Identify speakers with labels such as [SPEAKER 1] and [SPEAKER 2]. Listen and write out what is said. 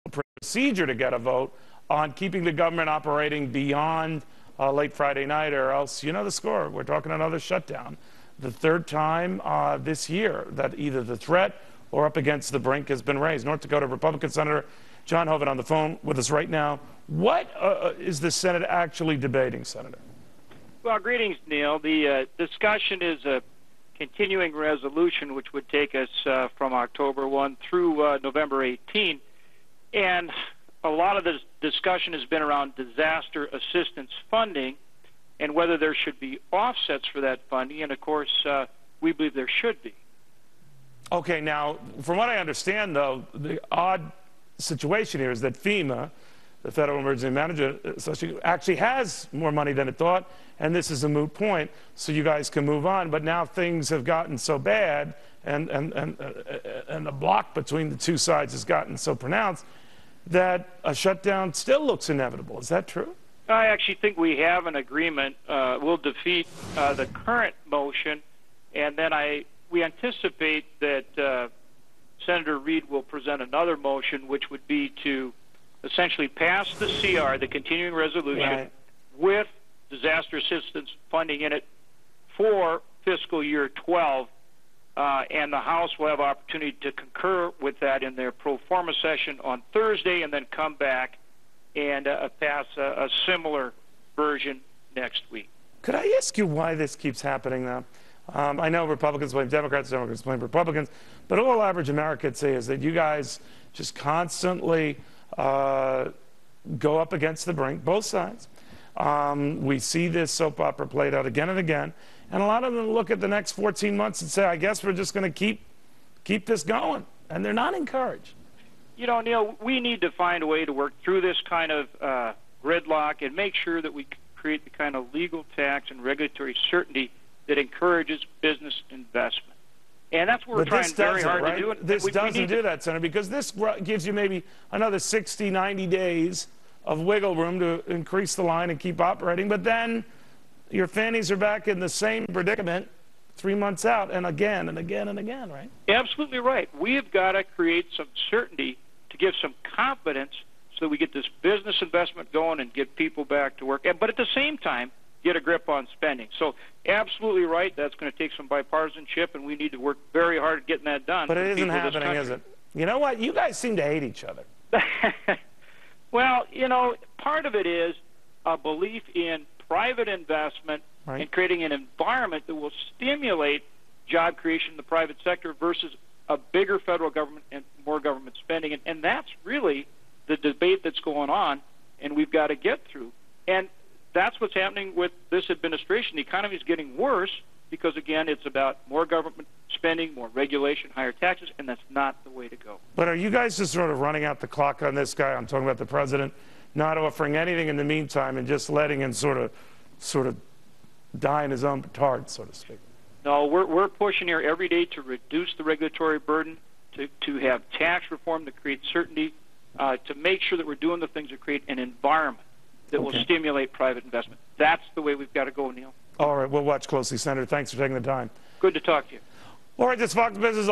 [SPEAKER 1] procedure to get a vote on keeping the government operating beyond late Friday night, or else you know the score. We're talking another shutdown. The third time this year that either the threat or up against the brink has been raised. North Dakota Republican Senator John Hoeven on the phone with us right now. What is the Senate actually debating, Senator?
[SPEAKER 2] Well, greetings, Neil. The discussion is a continuing resolution which would take us from October 1 through November 18. And a lot of this discussion has been around disaster assistance funding and whether there should be offsets for that funding. And, of course, we believe there should be.
[SPEAKER 1] Okay, now, from what I understand, though, the odd situation here is that FEMA, the Federal Emergency Management Association, actually has more money than it thought, and this is a moot point, so you guys can move on. But now things have gotten so bad, and the block between the two sides has gotten so pronounced that a shutdown still looks inevitable. Is that true?
[SPEAKER 2] I actually think we have an agreement. We'll defeat the current motion, and then we anticipate that Senator Reid will present another motion, which would be to essentially pass the CR, the continuing resolution,
[SPEAKER 1] right,
[SPEAKER 2] with disaster assistance funding in it for fiscal year 12, and the House will have opportunity to concur with that in their pro forma session on Thursday, and then come back and pass a similar version next week.
[SPEAKER 1] Could I ask you why this keeps happening now? I know Republicans blame Democrats, Democrats blame Republicans, but all average Americans say is that you guys just constantly go up against the brink, both sides. We see this soap opera played out again and again, and a lot of them look at the next 14 months and say, I guess we're just going to keep this going, and they're not encouraged.
[SPEAKER 2] You know, Neil, we need to find a way to work through this kind of gridlock and make sure that we create the kind of legal, tax, and regulatory certainty that encourages business investment. And that's what we're trying very hard to do.
[SPEAKER 1] This doesn't do that, Senator, because this gives you maybe another 60, 90 days of wiggle room to increase the line and keep operating. But then your fannies are back in the same predicament 3 months out, and again and again and again, right?
[SPEAKER 2] Absolutely right. We have got to create some certainty to give some confidence so that we get this business investment going and get people back to work. But at the same time, get a grip on spending. So absolutely right, that's going to take some bipartisanship, and we need to work very hard at getting that done.
[SPEAKER 1] But it isn't happening, is it? You know what? You guys seem to hate each other.
[SPEAKER 2] Well, you know, part of it is a belief in private investment, right, and creating an environment that will stimulate job creation in the private sector versus a bigger federal government and more government spending. And that's really the debate that's going on, and we've got to get through. And that's what's happening with this administration. The economy is getting worse because, again, it's about more government spending, more regulation, higher taxes, and that's not the way to go.
[SPEAKER 1] But are you guys just sort of running out the clock on this guy? I'm talking about the president, not offering anything in the meantime and just letting him sort of die in his own petard, so to speak?
[SPEAKER 2] No, we're pushing here every day to reduce the regulatory burden, to have tax reform to create certainty, to make sure that we're doing the things that create an environment that will stimulate private investment. That's the way we've got to go, Neil.
[SPEAKER 1] All right, we'll watch closely, Senator. Thanks for taking the time.
[SPEAKER 2] Good to talk to you.
[SPEAKER 1] All right, this Fox Business.